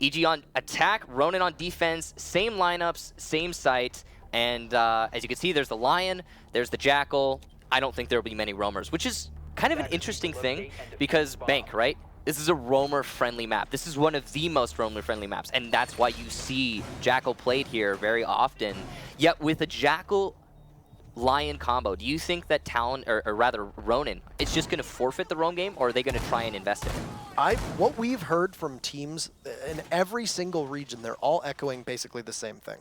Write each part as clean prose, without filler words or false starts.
EG on attack, Ronin on defense, same lineups, same site, and as you can see, there's the Lion, there's the Jackal. I don't think there will be many roamers, which is kind of an interesting thing because Bank, right? This is a roamer-friendly map. This is one of the most roamer-friendly maps, and that's why you see Jackal played here very often. Yet with a Jackal Lion combo, do you think that Talon, or rather Ronin, is just going to forfeit the roam game, or are they going to try and invest in it? What we've heard from teams in every single region, they're all echoing basically the same thing.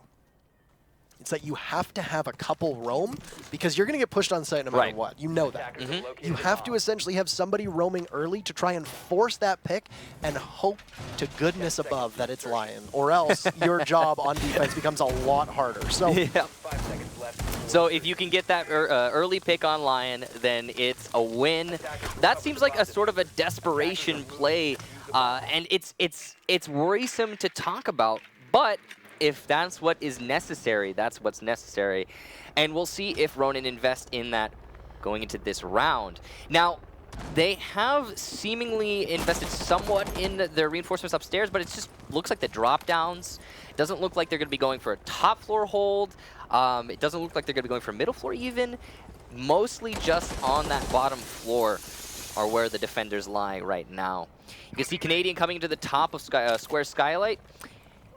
It's that you have to have a couple roam because you're going to get pushed on site no matter what. You know that. You have to essentially have somebody roaming early to try and force that pick and hope to goodness above that it's Lion, or else your job on defense becomes a lot harder. So, So if you can get that early pick on Lion, then it's a win. That seems like a sort of a desperation play, and it's worrisome to talk about, but if that's what is necessary, that's what's necessary. And we'll see if Ronin invest in that going into this round. Now, they have seemingly invested somewhat in their reinforcements upstairs, but it just looks like the drop downs. It doesn't look like they're going to be going for a top floor hold. It doesn't look like they're going to be going for middle floor even. Mostly just on that bottom floor are where the defenders lie right now. You can see Canadian coming into the top of Square Skylight.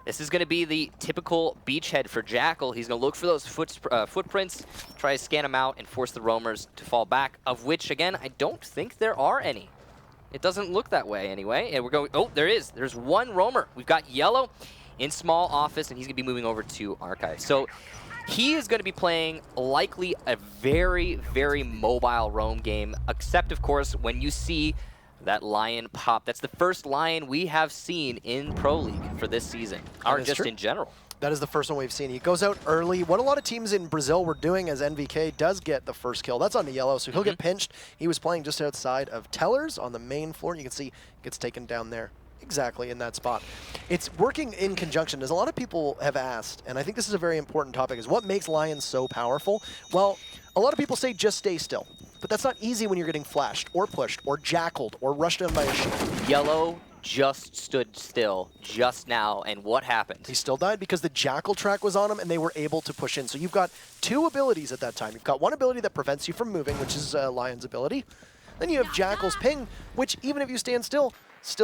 This is going to be the typical beachhead for Jackal. He's going to look for those footprints, try to scan them out, and force the roamers to fall back, of which, again, I don't think there are any. It doesn't look that way anyway. And we're going, oh, there is. There's one roamer. We've got Yellow in small office, and he's going to be moving over to Archive. So he is going to be playing likely a very, very mobile roam game, except, of course, when you see that Lion pop. That's the first Lion we have seen in Pro League for this season, or just in general. That is the first one we've seen. He goes out early. What a lot of teams in Brazil were doing as NVK does get the first kill. That's on the Yellow, so he'll get pinched. He was playing just outside of Tellers on the main floor. You can see gets taken down there exactly in that spot. It's working in conjunction. As a lot of people have asked, and I think this is a very important topic, is what makes Lions so powerful? Well, a lot of people say just stay still. But that's not easy when you're getting flashed, or pushed, or jackaled, or rushed down by a shield. Yellow just stood still just now, and what happened? He still died because the Jackal track was on him, and they were able to push in. So you've got two abilities at that time. You've got one ability that prevents you from moving, which is Lion's ability. Then you have Jackal's ping, which even if you stand still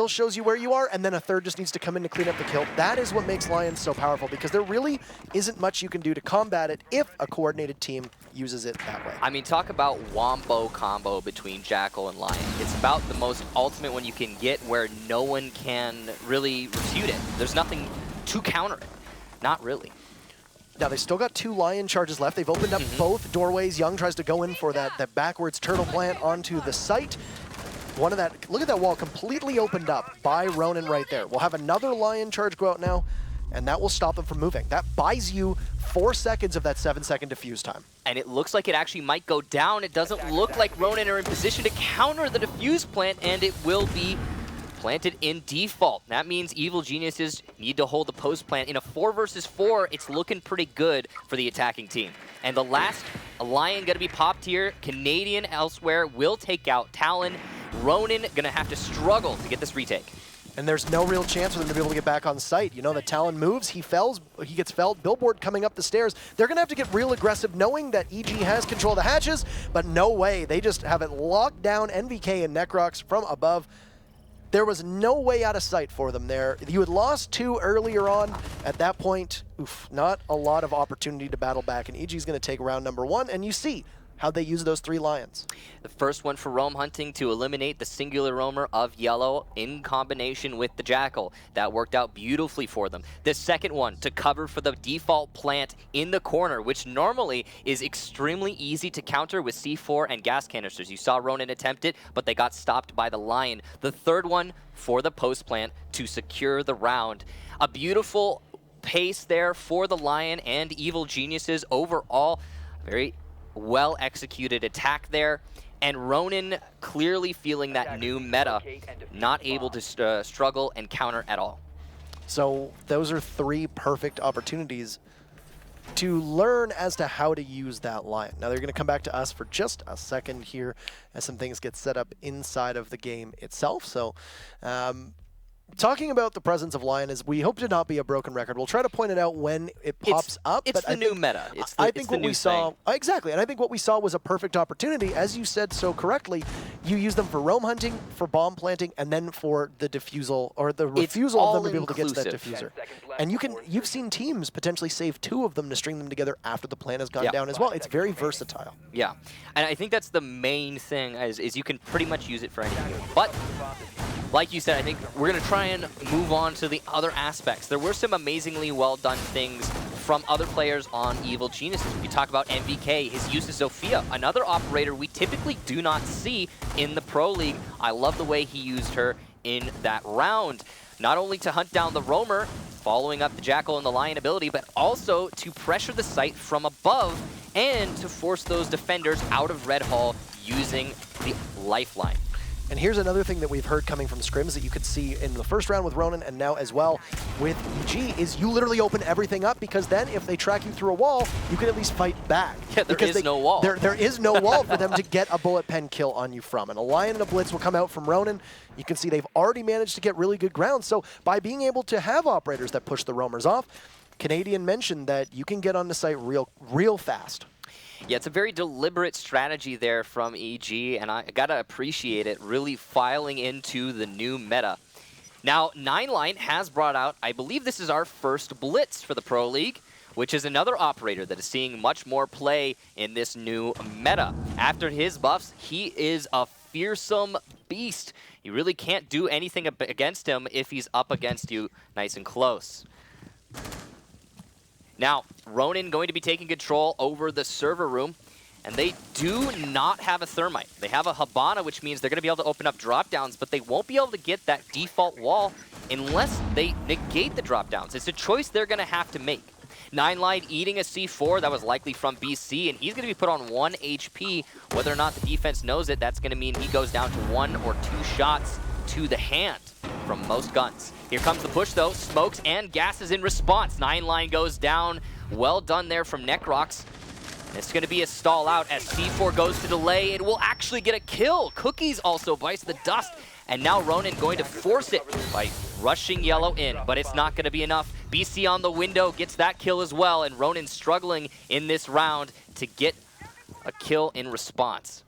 shows you where you are, and then a third just needs to come in to clean up the kill. That is what makes Lions so powerful, because there really isn't much you can do to combat it if a coordinated team uses it that way. I mean, talk about wombo combo between Jackal and Lion. It's about the most ultimate one you can get where no one can really refute it. There's nothing to counter it. Not really. Now, they still got two Lion charges left. They've opened up both doorways. Young tries to go in for that backwards turtle plant onto the site. One of that, look at that wall completely opened up by Ronin right there. We'll have another Lion charge go out now, and that will stop them from moving. That buys you 4 seconds of that 7-second defuse time. And it looks like it actually might go down. It doesn't look like Ronin are in position to counter the defuse plant, and it will be planted in default. That means Evil Geniuses need to hold the post plant. In a 4 versus 4, it's looking pretty good for the attacking team. And the last Lion going to be popped here. Canadian elsewhere will take out Talon. Ronin going to have to struggle to get this retake. And there's no real chance for them to be able to get back on site. You know, the Talon moves, he gets felled, Billboard coming up the stairs. They're going to have to get real aggressive knowing that EG has control of the hatches, but no way. They just have it locked down, NVK and Necrox from above. There was no way out of sight for them there. You had lost 2 earlier on. At that point, not a lot of opportunity to battle back, and EG's going to take round number 1, and you see how they use those 3 Lions. The first one for roam hunting to eliminate the singular roamer of Yellow in combination with the Jackal. That worked out beautifully for them. The second one to cover for the default plant in the corner, which normally is extremely easy to counter with C4 and gas canisters. You saw Ronin attempt it, but they got stopped by the Lion. The third one for the post plant to secure the round. A beautiful pace there for the Lion and Evil Geniuses. Overall, very well-executed attack there, and Ronin clearly feeling that new meta, not able to struggle and counter at all. So those are 3 perfect opportunities to learn as to how to use that Lion. Now they're going to come back to us for just a second here as some things get set up inside of the game itself. So talking about the presence of Lion is we hope to not be a broken record. We'll try to point it out when it pops up. It's but the new meta. I think what we saw exactly, and I think what we saw was a perfect opportunity, as you said so correctly. You use them for roam hunting, for bomb planting, and then for the defusal or the refusal of them to be able to get to that diffuser. And you've seen teams potentially save 2 of them to string them together after the plan has gone down as well. It's very versatile. Yeah, and I think that's the main thing is you can pretty much use it for anything. But like you said, I think we're going to try and move on to the other aspects. There were some amazingly well-done things from other players on Evil Geniuses. We talk about MVK, his use of Zofia, another operator we typically do not see in the Pro League. I love the way he used her in that round. Not only to hunt down the Roamer, following up the Jackal and the Lion ability, but also to pressure the site from above and to force those defenders out of Red Hall using the Lifeline. And here's another thing that we've heard coming from scrims that you could see in the first round with Ronin and now as well with EG is you literally open everything up because then if they track you through a wall, you can at least fight back. Yeah, there is no wall. There is no wall for them to get a bullet pen kill on you from. And a Lion and a Blitz will come out from Ronin. You can see they've already managed to get really good ground. So by being able to have operators that push the roamers off, Canadian mentioned that you can get on the site real fast. Yeah, it's a very deliberate strategy there from EG, and I gotta appreciate it, really filing into the new meta. Now, 9line has brought out, I believe this is our first Blitz for the Pro League, which is another operator that is seeing much more play in this new meta. After his buffs, he is a fearsome beast. You really can't do anything against him if he's up against you nice and close. Now, Ronin going to be taking control over the server room, and they do not have a Thermite. They have a Habana, which means they're going to be able to open up drop-downs, but they won't be able to get that default wall unless they negate the drop-downs. It's a choice they're going to have to make. 9line eating a C4, that was likely from BC, and he's going to be put on 1 HP. Whether or not the defense knows it, that's going to mean he goes down to 1 or 2 shots to the hand from most guns. Here comes the push though, smokes and gases in response. 9line goes down, well done there from Necrox. It's going to be a stall out as C4 goes to delay. It will actually get a kill. Cookies also bites the dust, and now Ronin going to force it by rushing yellow in, but it's not going to be enough. BC on the window gets that kill as well, and Ronin struggling in this round to get a kill in response.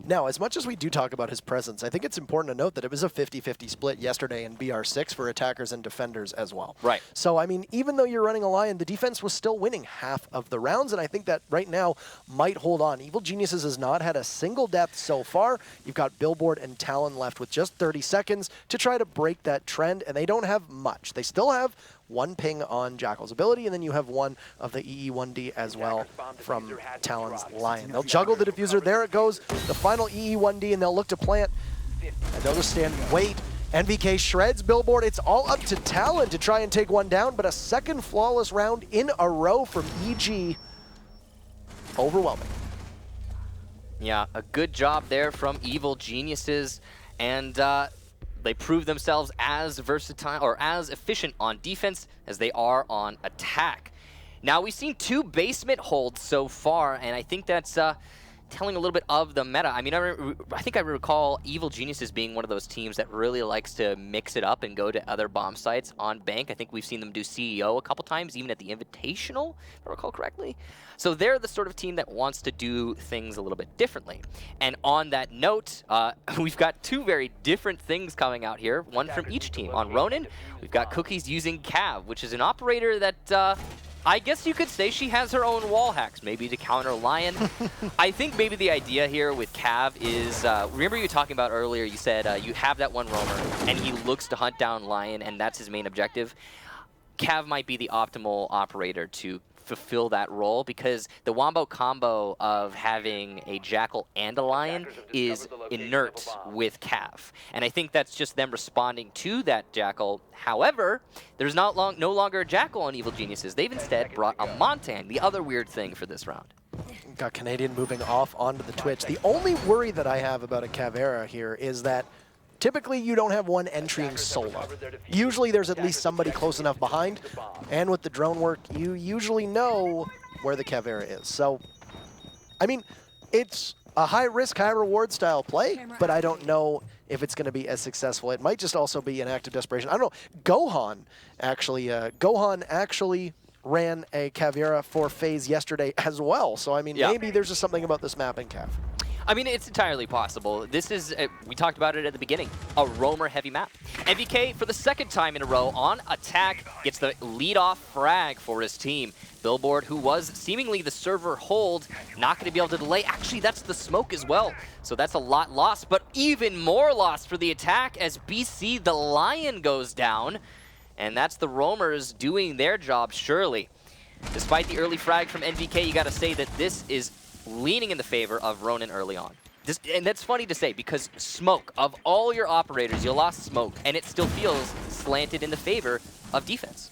Now, as much as we do talk about his presence, I think it's important to note that it was a 50-50 split yesterday in BR6 for attackers and defenders as well. Right. So, I mean, even though you're running a Lion, the defense was still winning half of the rounds, and I think that right now might hold on. Evil Geniuses has not had a single death so far. You've got Billboard and Talon left with just 30 seconds to try to break that trend, and they don't have much. They still have 1 ping on Jackal's ability, and then you have 1 of the EE1D as well from Talon's Lion. They'll juggle the diffuser. There it goes. The final EE1D, and they'll look to plant. And they'll just stand and wait. NVK shreds Billboard. It's all up to Talon to try and take 1 down, but a second flawless round in a row from EG. Overwhelming. Yeah, a good job there from Evil Geniuses, and they prove themselves as versatile or as efficient on defense as they are on attack. Now, we've seen 2 basement holds so far, and I think that's telling a little bit of the meta. I mean, I think I recall Evil Geniuses being one of those teams that really likes to mix it up and go to other bomb sites on bank. I think we've seen them do CEO a couple times, even at the Invitational, if I recall correctly. So they're the sort of team that wants to do things a little bit differently. And on that note, we've got 2 very different things coming out here, one from each team. On Ronin, we've got Cookies using Cav, which is an operator that I guess you could say she has her own wall hacks, maybe to counter Lion. I think maybe the idea here with Cav is, remember you were talking about earlier, you said you have that one roamer, and he looks to hunt down Lion, and that's his main objective. Cav might be the optimal operator to fulfill that role because the wombo combo of having a Jackal and a Lion is inert with Cav. And I think that's just them responding to that Jackal. However, there's no longer a Jackal on Evil Geniuses. They've instead brought a Montagne, the other weird thing for this round. Got Canadian moving off onto the Twitch. The only worry that I have about a Caveira here is that typically you don't have one entering solo. Usually there's at least somebody close enough behind, and with the drone work, you usually know where the Caveira is. So, I mean, it's a high risk, high reward style play, but I don't know if it's going to be as successful. It might just also be an act of desperation. I don't know. Gohan actually ran a Caveira for FaZe yesterday as well. So, I mean, maybe there's just something about this map in Cav. I mean, it's entirely possible. This is, we talked about it at the beginning, a roamer-heavy map. NVK, for the second time in a row on attack, gets the lead-off frag for his team. Billboard, who was seemingly the server hold, not going to be able to delay. Actually, that's the smoke as well. So that's a lot lost, but even more lost for the attack as BC, the Lion, goes down. And that's the roamers doing their job, surely. Despite the early frag from NVK, you got to say that this is leaning in the favor of Ronin early on. And that's funny to say because smoke, of all your operators, you lost smoke, and it still feels slanted in the favor of defense.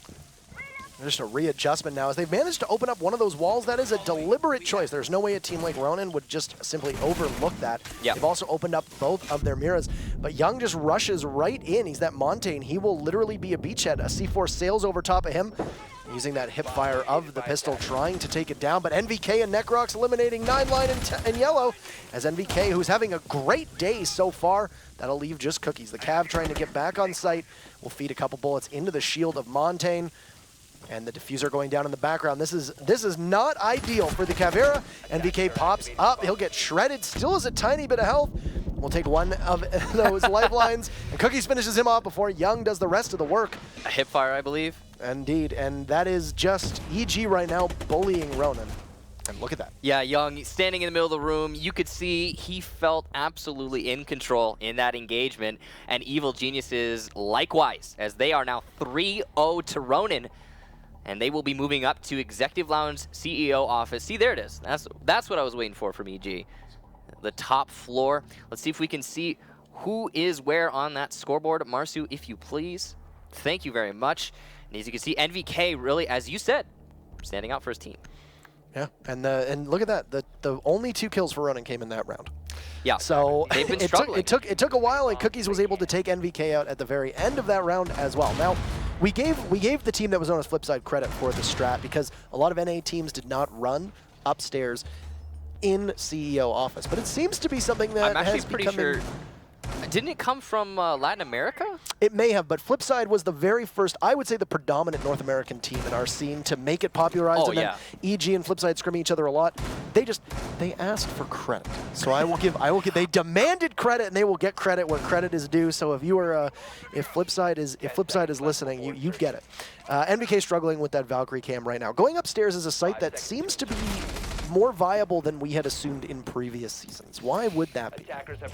Just a readjustment now as they've managed to open up one of those walls. That is a deliberate choice. There's no way a team like Ronin would just simply overlook that. They've also opened up both of their mirrors, but Young just rushes right in. He's that Montaigne. He will literally be a beachhead. A C4 sails over top of him, using that hip fire of the pistol, trying to take it down. But NVK and Necrox eliminating 9line and Yellow, as NVK, who's having a great day so far, that'll leave just Cookies. The Cav trying to get back on site will feed a couple bullets into the shield of Montaigne. And the diffuser going down in the background. This is not ideal for the Caveira. NVK pops up. He'll get shredded. Still has a tiny bit of health. We'll take one of those lifelines. And Cookies finishes him off before Young does the rest of the work. A hip fire, I believe. Indeed. And that is just EG right now bullying Ronin. And look at that. Yeah, Young standing in the middle of the room. You could see he felt absolutely in control in that engagement. And Evil Geniuses likewise, as they are now 3-0 to Ronin. And they will be moving up to Executive Lounge CEO office. See, there it is. That's what I was waiting for from EG. The top floor. Let's see if we can see who is where on that scoreboard. Marsu, if you please. Thank you very much. And as you can see, NVK really, as you said, standing out for his team. Yeah, and look at that. The only 2 kills for Ronin came in that round. Yeah, so they've been struggling. It took a while, and Cookies was able to take NVK out at the very end of that round as well. Now, we gave the team that was known as Flipside credit for the strat because a lot of NA teams did not run upstairs in CEO office, but it seems to be something that I'm actually pretty sure. Didn't it come from Latin America? It may have, but Flipside was the very first, I would say the predominant North American team in our scene to make it popularized. Oh, and then EG and Flipside scrimming each other a lot. They asked for credit. So I will give, they demanded credit, and they will get credit where credit is due. So if you are, if Flipside is listening, you get it. NVK struggling with that Valkyrie cam right now. Going upstairs is a site that seems to be more viable than we had assumed in previous seasons. Why would that be?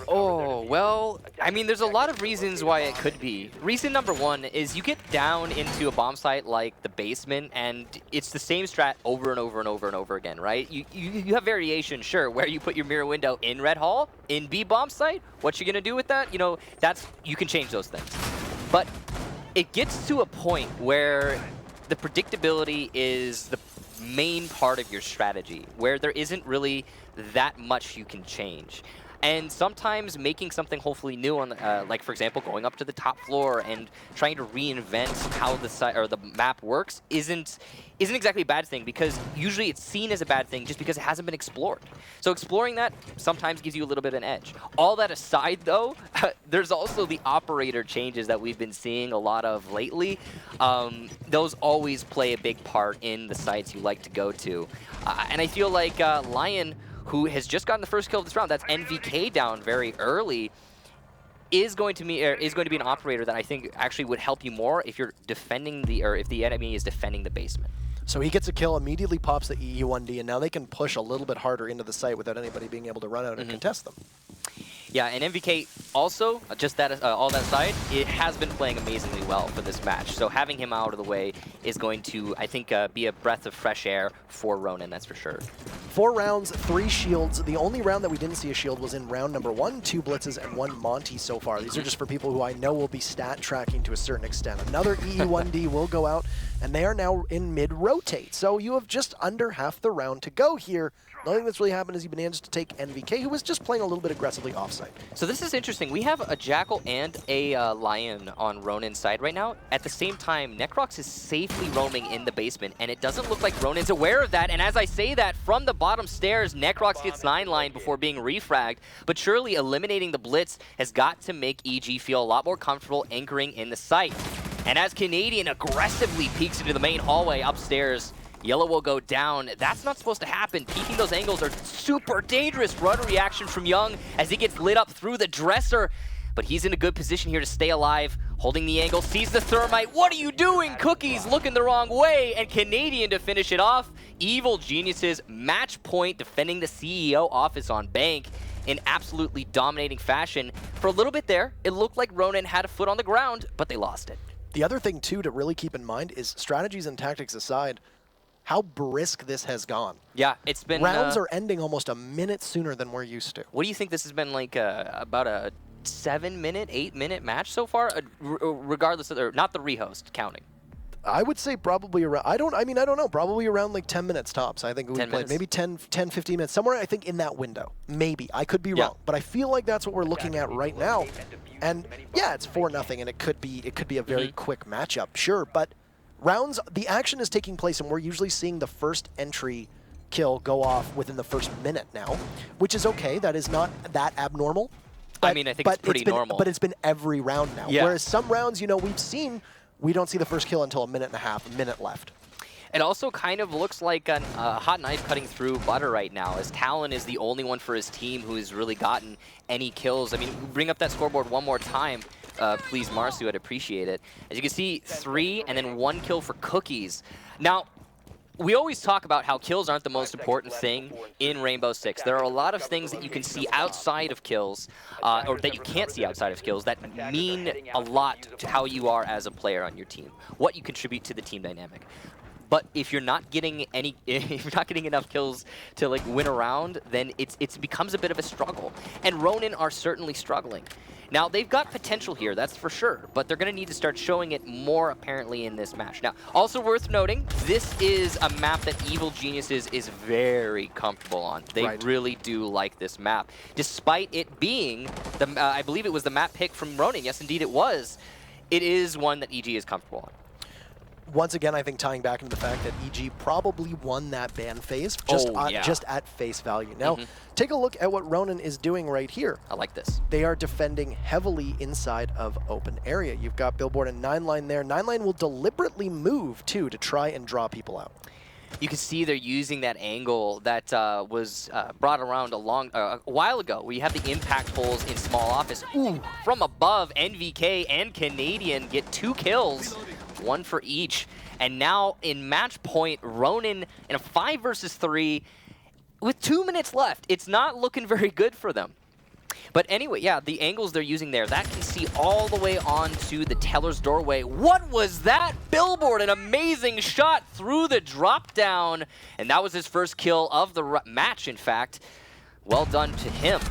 Oh, well, I mean, there's a lot of reasons why it could be. Reason number one is you get down into a bomb site like the basement, and it's the same strat over and over and over and over again, right? You have variation, sure, where you put your mirror window in Red Hall, in B bomb site. What you gonna do with that? You know, you can change those things. But it gets to a point where the predictability is the main part of your strategy, where there isn't really that much you can change. And sometimes making something hopefully new on, like for example, going up to the top floor and trying to reinvent how the site or the map works isn't exactly a bad thing, because usually it's seen as a bad thing just because it hasn't been explored. So exploring that sometimes gives you a little bit of an edge. All that aside, though, there's also the operator changes that we've been seeing a lot of lately. Those always play a big part in the sites you like to go to, and I feel like Lion, who has just gotten the first kill of this round, that's NVK down very early, is going to be an operator that I think actually would help you more if you're defending if the enemy is defending the basement. So he gets a kill, immediately pops the EU1D, and now they can push a little bit harder into the site without anybody being able to run out and contest them. Yeah, and MVK also, just that all that aside, it has been playing amazingly well for this match. So having him out of the way is going to, I think, be a breath of fresh air for Ronin, that's for sure. 4 rounds, 3 shields. The only round that we didn't see a shield was in round number 1, 2 blitzes and 1 Monty so far. These are just for people who I know will be stat tracking to a certain extent. Another EU1D will go out, and they are now in mid-rotate. So you have just under half the round to go here. Nothing that's really happened is he managed to take NVK, who was just playing a little bit aggressively offsite. So this is interesting. We have a Jackal and a Lion on Ronin's side right now. At the same time, Necrox is safely roaming in the basement, and it doesn't look like Ronin's aware of that. And as I say that, from the bottom stairs. Necrox gets 9-line before being refragged, but surely eliminating the Blitz has got to make EG feel a lot more comfortable anchoring in the site. And as Canadian aggressively peeks into the main hallway upstairs, Yellow will go down. That's not supposed to happen. Peeking those angles are super dangerous. Rudder reaction from Young as he gets lit up through the dresser. But he's in a good position here to stay alive, holding the angle, sees the thermite. What are you doing? Cookies looking the wrong way, and Canadian to finish it off. Evil Geniuses match point defending the CEO office on Bank in absolutely dominating fashion. For a little bit there, it looked like Ronin had a foot on the ground, but they lost it. The other thing, too, to really keep in mind is strategies and tactics aside, how brisk this has gone. Yeah, it's been... Rounds are ending almost a minute sooner than we're used to. What do you think this has been like about a 7-minute, 8-minute match so far? Regardless of, or not the rehost counting. I would say probably around, I don't know, probably around like 10 minutes tops. I think we played maybe 10, 15 minutes, somewhere I think in that window. Maybe, I could be wrong, but I feel like that's what we're looking at right now. And yeah, it's 4-0 and it could be a very quick matchup, sure, but rounds, the action is taking place and we're usually seeing the first entry kill go off within the first minute now, which is okay, that is not that abnormal. But, I mean, I think it's pretty normal. But it's been every round now, whereas some rounds, you know, we've seen, we don't see the first kill until a minute and a half, a minute left. It also kind of looks like a hot knife cutting through butter right now, as Talon is the only one for his team who has really gotten any kills. I mean, bring up that scoreboard one more time, please, Marsu, I'd appreciate it. As you can see, 3 and then 1 kill for Cookies. Now, we always talk about how kills aren't the most important thing in Rainbow Six. There are a lot of things that you can see outside of kills, or that you can't see outside of kills, that mean a lot to how you are as a player on your team, what you contribute to the team dynamic. But if you're not getting enough kills to like win a round, then it becomes a bit of a struggle. And Ronin are certainly struggling. Now, they've got potential here, that's for sure, but they're going to need to start showing it more apparently in this match. Now, also worth noting, this is a map that Evil Geniuses is very comfortable on. They really do like this map. Despite it being, I believe it was the map pick from Ronin, yes indeed it was, it is one that EG is comfortable on. Once again, I think tying back into the fact that EG probably won that ban phase just at face value. Now, take a look at what Ronin is doing right here. I like this. They are defending heavily inside of open area. You've got Billboard and 9-line there. 9-line will deliberately move, too, to try and draw people out. You can see they're using that angle that was brought around a while ago. We have the impact holes in small office. Ooh, from above, NVK and Canadian get 2 kills. 1 for each. And now in match point, Ronin in a 5 versus 3 with 2 minutes left. It's not looking very good for them. But anyway, yeah, the angles they're using there, that can see all the way onto the teller's doorway. What was that? Billboard, an amazing shot through the drop down. And that was his first kill of the match, in fact. Well done to him.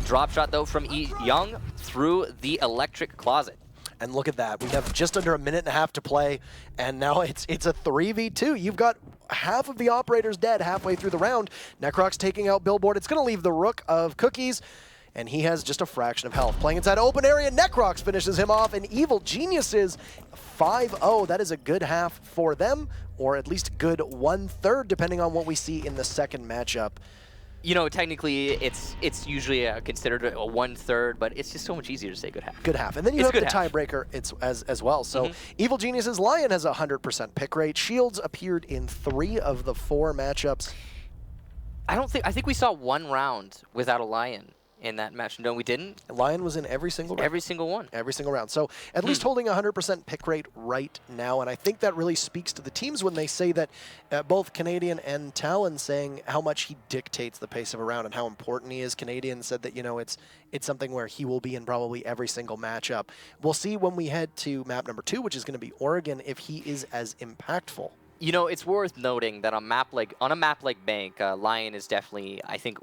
Drop shot, though, from Young through the electric closet. And look at that. We have just under a minute and a half to play, and now it's a 3v2. You've got half of the operators dead halfway through the round. Necrox taking out Billboard. It's going to leave the Rook of Cookies, and he has just a fraction of health. Playing inside open area, Necrox finishes him off, and Evil Geniuses 5-0. That is a good half for them, or at least good 1/3, depending on what we see in the second matchup. You know, technically, it's usually considered a 1/3, but it's just so much easier to say good half. Good half. And then you have the tiebreaker as well. So Evil Geniuses, Lion has a 100% pick rate. Shields appeared in 3 of the 4 matchups. I think we saw 1 round without a Lion in that match. No, we didn't. Lion was in every single round. Every single one. Every single round. So at least holding a 100% pick rate right now. And I think that really speaks to the teams when they say that both Canadian and Talon saying how much he dictates the pace of a round and how important he is. Canadian said that, you know, it's something where he will be in probably every single matchup. We'll see when we head to map number 2, which is going to be Oregon, if he is as impactful. You know, it's worth noting that on a map like Bank, Lion is definitely, I think,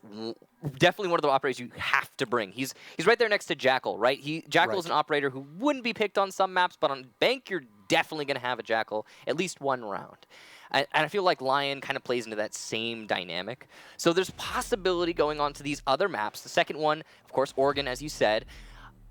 definitely one of the operators you have to bring. He's right there next to Jackal, right? Jackal is an operator who wouldn't be picked on some maps, but on Bank, you're definitely going to have a Jackal at least 1 round. And I feel like Lion kind of plays into that same dynamic. So there's possibility going on to these other maps. The second one, of course, Oregon, as you said,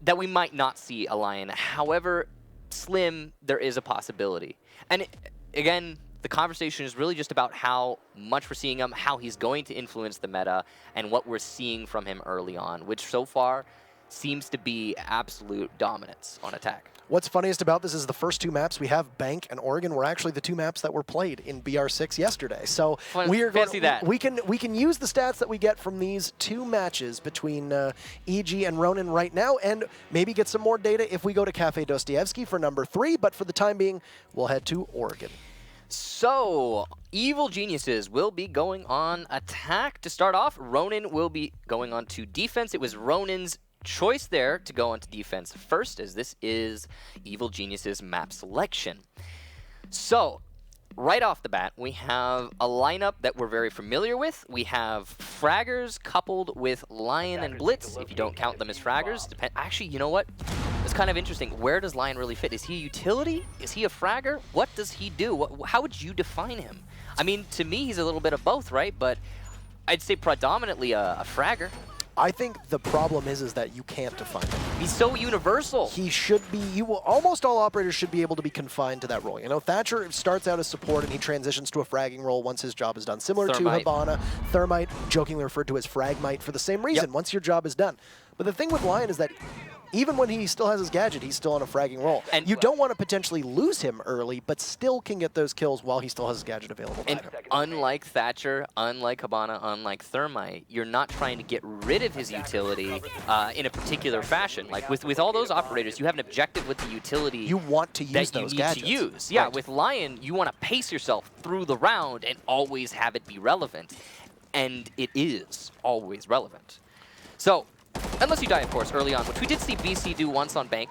that we might not see a Lion. However, slim, there is a possibility. And again, the conversation is really just about how much we're seeing him, how he's going to influence the meta, and what we're seeing from him early on, which so far seems to be absolute dominance on attack. What's funniest about this is the first two maps we have, Bank and Oregon, were actually the two maps that were played in BR6 yesterday. So we can use the stats that we get from these two matches between EG and Ronin right now, and maybe get some more data if we go to Cafe Dostoevsky for number 3. But for the time being, we'll head to Oregon. So, Evil Geniuses will be going on attack to start off. Ronin will be going on to defense. It was Ronin's choice there to go onto defense first, as this is Evil Geniuses map selection. So, right off the bat, we have a lineup that we're very familiar with. We have Fraggers coupled with Lion and Blitz, if you don't count them as Fraggers. Actually, you know what? It's kind of interesting. Where does Lion really fit? Is he a utility? Is he a Fragger? What does he do? How would you define him? I mean, to me, he's a little bit of both, right? But I'd say predominantly a Fragger. I think the problem is that you can't define him. He's so universal. He should be, almost all operators should be able to be confined to that role. You know, Thatcher starts out as support and he transitions to a fragging role once his job is done. Similar Thermite. to Hibana, Thermite, jokingly referred to as Fragmite for the same reason, once your job is done. But the thing with Lion is that even when he still has his gadget, he's still on a fragging role. And you don't want to potentially lose him early, but still can get those kills while he still has his gadget available. And unlike Thatcher, unlike Hibana, unlike Thermite, you're not trying to get rid of his utility in a particular fashion. Like with all those operators, you have an objective with the utility you want to use that those you need gadgets. to use. Yeah, Right. with Lion, you want to pace yourself through the round and always have it be relevant. And it is always relevant. So, unless you die, of course, early on, which we did see BC do once on Bank.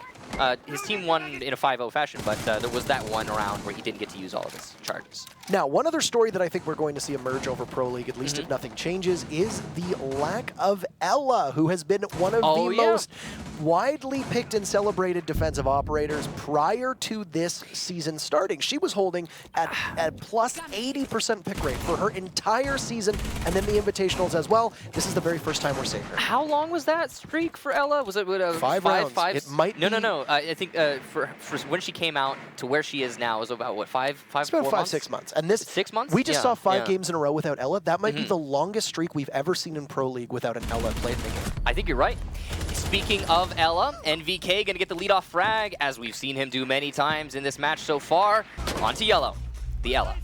His team won in a 5-0 fashion, but there was that one round where he didn't get to use all of his charges. Now, one other story that I think we're going to see emerge over Pro League, at least if nothing changes, is the lack of Ella, who has been one of the most widely picked and celebrated defensive operators prior to this season starting. She was holding at plus 80% pick rate for her entire season, and then the invitationals as well. This is the very first time we're seeing her. How long was that streak for Ella? Was it 5 rounds? It might be. No. I think for when she came out to where she is now is about what, 4 months? 6 months. And this 6 months? We just saw 5 games in a row without Ella. That might be the longest streak we've ever seen in Pro League without an Ella played in the game. I think you're right. Speaking of Ella, NVK going to get the leadoff frag, as we've seen him do many times in this match so far. On to Yellow, the Ella.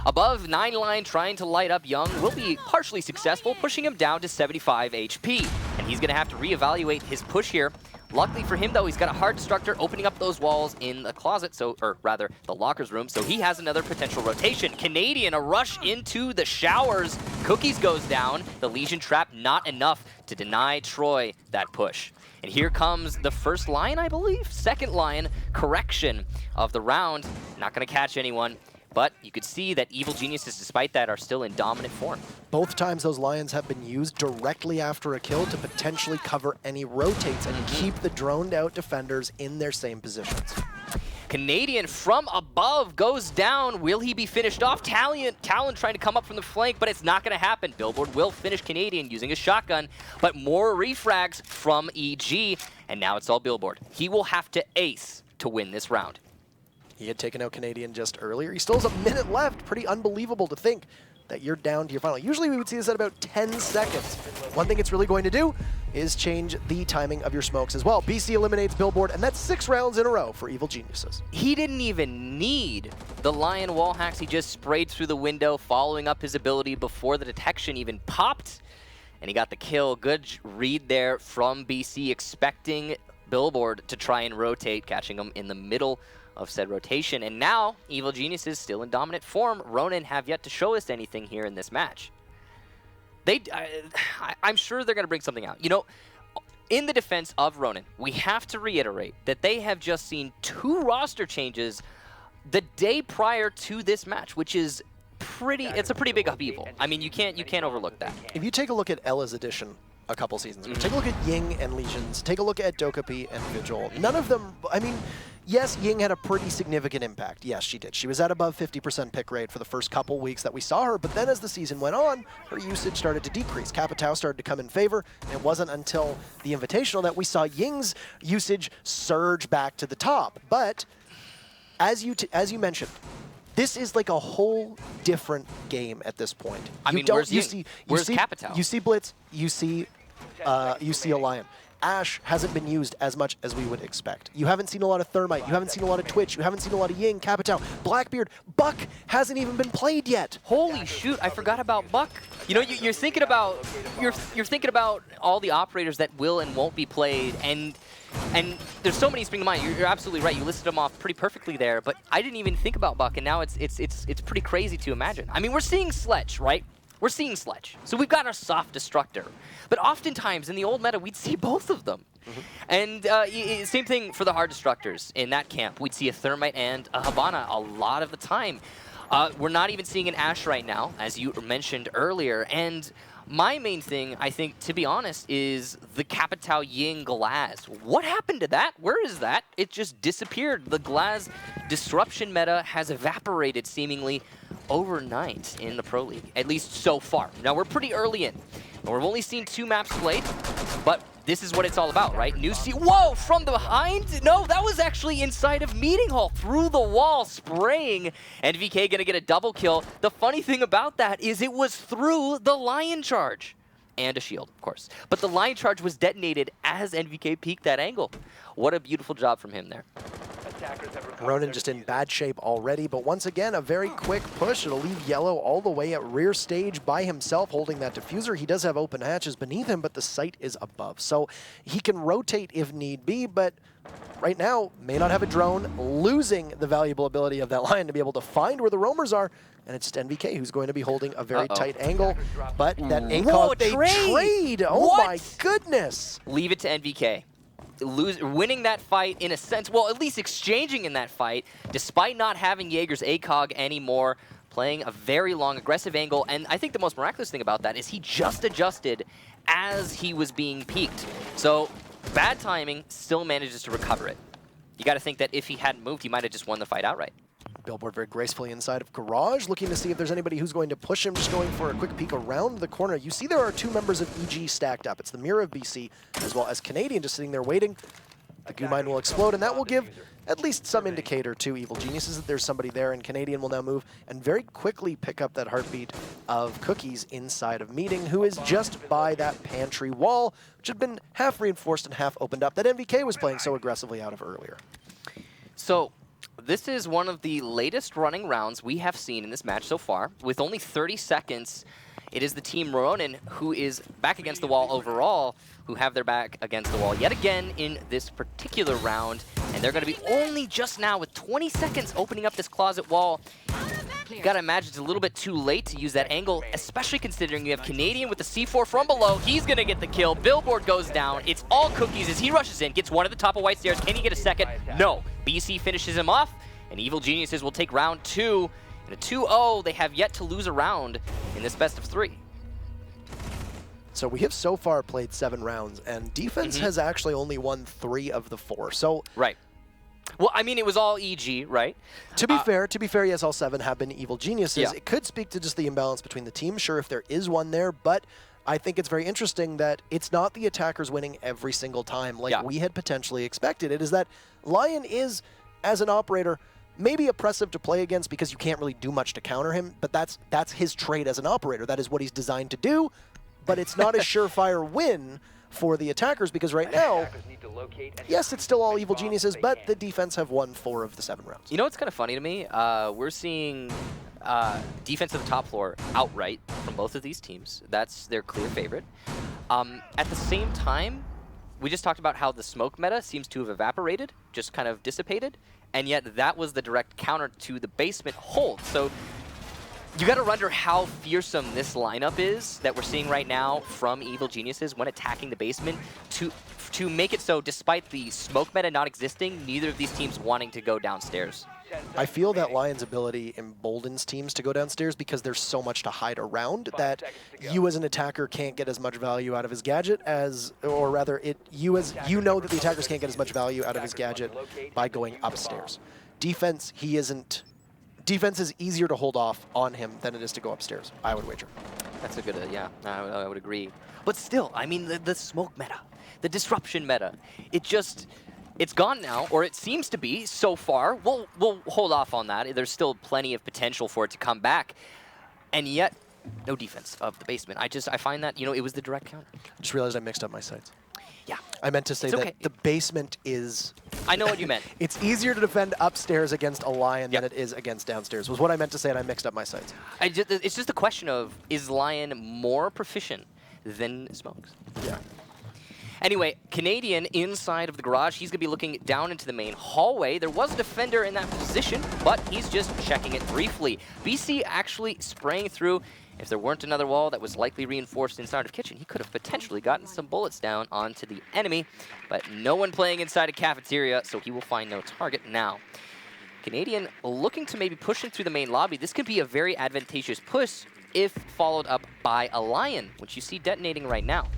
Above 9 line, trying to light up Young, will be partially successful, pushing him down to 75 HP. And he's going to have to reevaluate his push here. Luckily for him, though, he's got a hard destructor opening up those walls in the closet, or rather, the lockers room, so he has another potential rotation. Canadian, a rush into the showers. Cookies goes down. The Legion trap, not enough to deny Troy that push. And here comes the first line, I believe? Second line, correction of the round. Not going to catch anyone. But you could see that Evil Geniuses, despite that, are still in dominant form. Both times those Lions have been used directly after a kill to potentially cover any rotates and keep the droned-out defenders in their same positions. Canadian from above goes down. Will he be finished off? Talon trying to come up from the flank, but it's not going to happen. Billboard will finish Canadian using a shotgun, but more refrags from EG, and now it's all Billboard. He will have to ace to win this round. He had taken out Canadian just earlier. He still has a minute left. Pretty unbelievable to think that you're down to your final. Usually we would see this at about 10 seconds. One thing it's really going to do is change the timing of your smokes as well. BC eliminates Billboard, and that's 6 rounds in a row for Evil Geniuses. He didn't even need the Lion wall hacks. He just sprayed through the window, following up his ability before the detection even popped, and he got the kill. Good read there from BC, expecting Billboard to try and rotate, catching him in the middle of said rotation. And now, Evil Genius is still in dominant form. Ronin have yet to show us anything here in this match. I'm sure they're going to bring something out. You know, in the defense of Ronin, we have to reiterate that they have just seen 2 roster changes the day prior to this match, which is it's a pretty big upheaval. I mean, you can't overlook that. If you take a look at Ella's edition a couple seasons ago, take a look at Ying and Legions, take a look at Dokapi and Vigil. None of them, I mean, yes, Ying had a pretty significant impact. Yes, she did. She was at above 50% pick rate for the first couple weeks that we saw her, but then as the season went on, her usage started to decrease. Capitao started to come in favor, and it wasn't until the Invitational that we saw Ying's usage surge back to the top. But as you mentioned, This is like a whole different game at this point. I mean, where's Capitao? You see Blitz, you see a Lion. Ashe hasn't been used as much as we would expect. You haven't seen a lot of Thermite, you haven't seen a lot of Twitch, you haven't seen a lot of Ying, Capitao, Blackbeard, Buck hasn't even been played yet. Holy shoot, I forgot about Buck. You know, you're thinking about all the operators that will and won't be played, and there's so many spring to mind. You're absolutely right. You listed them off pretty perfectly there, but I didn't even think about Buck, and now it's pretty crazy to imagine. I mean, we're seeing Sledge, right? We're seeing Sledge. So we've got our soft destructor. But oftentimes in the old meta, we'd see both of them. And same thing for the hard destructors in that camp. We'd see a Thermite and a Habana a lot of the time. We're not even seeing an Ashe right now, as you mentioned earlier. And my main thing, I think, to be honest, is the Capitao Ying Glaz. What happened to that? Where is that? It just disappeared. The Glaz disruption meta has evaporated seemingly overnight in the Pro League, at least so far. Now, we're pretty early in. We've only seen 2 maps played, but this is what it's all about, right? New C. Whoa, from behind? No, that was actually inside of Meeting Hall, through the wall, spraying. NVK gonna get a double kill. The funny thing about that is it was through the Lion Charge. And a shield, of course. But the Lion Charge was detonated as NVK peeked that angle. What a beautiful job from him there. Ronin just in bad shape already, but once again, a very quick push. It'll leave Yellow all the way at rear stage by himself, holding that diffuser. He does have open hatches beneath him, but the site is above. So he can rotate if need be, but right now, may not have a drone, losing the valuable ability of that Lion to be able to find where the roamers are. And it's just NVK who's going to be holding a very tight angle. But that ACOG, they trade! Oh my goodness! Leave it to NVK. Winning that fight in a sense, well, at least exchanging in that fight, despite not having Jaeger's ACOG anymore, playing a very long aggressive angle. And I think the most miraculous thing about that is he just adjusted as he was being peaked. So bad timing, still manages to recover it. You got to think that if he hadn't moved, he might have just won the fight outright. Billboard very gracefully inside of Garage, looking to see if there's anybody who's going to push him, just going for a quick peek around the corner. You see there are 2 members of EG stacked up. It's the Mirror of BC, as well as Canadian, just sitting there waiting. The goo mine will explode, and that will give at least some indicator to Evil Geniuses that there's somebody there, and Canadian will now move and very quickly pick up that heartbeat of Cookies inside of Meeting, who is just by that pantry wall, which had been half reinforced and half opened up, that NVK was playing so aggressively out of earlier. So this is one of the latest running rounds we have seen in this match so far. With only 30 seconds, it is the team Ronin who is back against the wall overall, who have their back against the wall yet again in this particular round. And they're going to be only just now, with 20 seconds, opening up this closet wall. You gotta imagine it's a little bit too late to use that angle, especially considering you have Canadian with the C4 from below. He's gonna get the kill. Billboard goes down. It's all Cookies as he rushes in, gets one at the top of White Stairs. Can he get a second? No. BC finishes him off, and Evil Geniuses will take round 2. And a 2-0, they have yet to lose a round in this best of 3. So we have so far played 7 rounds, and defense has actually only won 3 of the 4. So right. Well, I mean, it was all EG, right? To be fair, yes, all 7 have been Evil Geniuses. Yeah. It could speak to just the imbalance between the teams, sure, if there is one there, but I think it's very interesting that it's not the attackers winning every single time like we had potentially expected. It is that Lion is, as an operator, maybe oppressive to play against because you can't really do much to counter him, but that's his trait as an operator. That is what he's designed to do, but it's not a surefire win for the attackers because right now, yes, it's still all Evil Geniuses, but the defense have won 4 of the 7 rounds. You know what's kind of funny to me? We're seeing defense at the top floor outright from both of these teams. That's their clear favorite. At the same time, we just talked about how the smoke meta seems to have evaporated, just kind of dissipated, and yet that was the direct counter to the basement hold. So you got to wonder how fearsome this lineup is that we're seeing right now from Evil Geniuses when attacking the basement to make it so, despite the smoke meta not existing, neither of these teams wanting to go downstairs. I feel that Lion's ability emboldens teams to go downstairs because there's so much to hide around that you as an attacker can't get as much value out of his gadget as, or rather, you know that the attackers can't get as much value out of his gadget by going upstairs. Defense, Defense is easier to hold off on him than it is to go upstairs, I would wager. That's a good, yeah, I would agree. But still, I mean, the smoke meta, the disruption meta, it just, It's gone now, or it seems to be so far. We'll hold off on that. There's still plenty of potential for it to come back. And yet, no defense of the basement. I find that, you know, it was the direct counter. Just realized I mixed up my sites. Yeah. I meant to say that the basement is... I know what you meant. It's easier to defend upstairs against a Lion than it is against downstairs, was what I meant to say, and I mixed up my sites. It's just a question of, is Lion more proficient than Smokes? Yeah. Anyway, Canadian inside of the garage. He's going to be looking down into the main hallway. There was a defender in that position, but he's just checking it briefly. BC actually spraying through. If there weren't another wall that was likely reinforced inside of kitchen, he could have potentially gotten some bullets down onto the enemy, but no one playing inside a cafeteria, so he will find no target now. Canadian looking to maybe push into the main lobby. This could be a very advantageous push if followed up by a Lion, which you see detonating right now.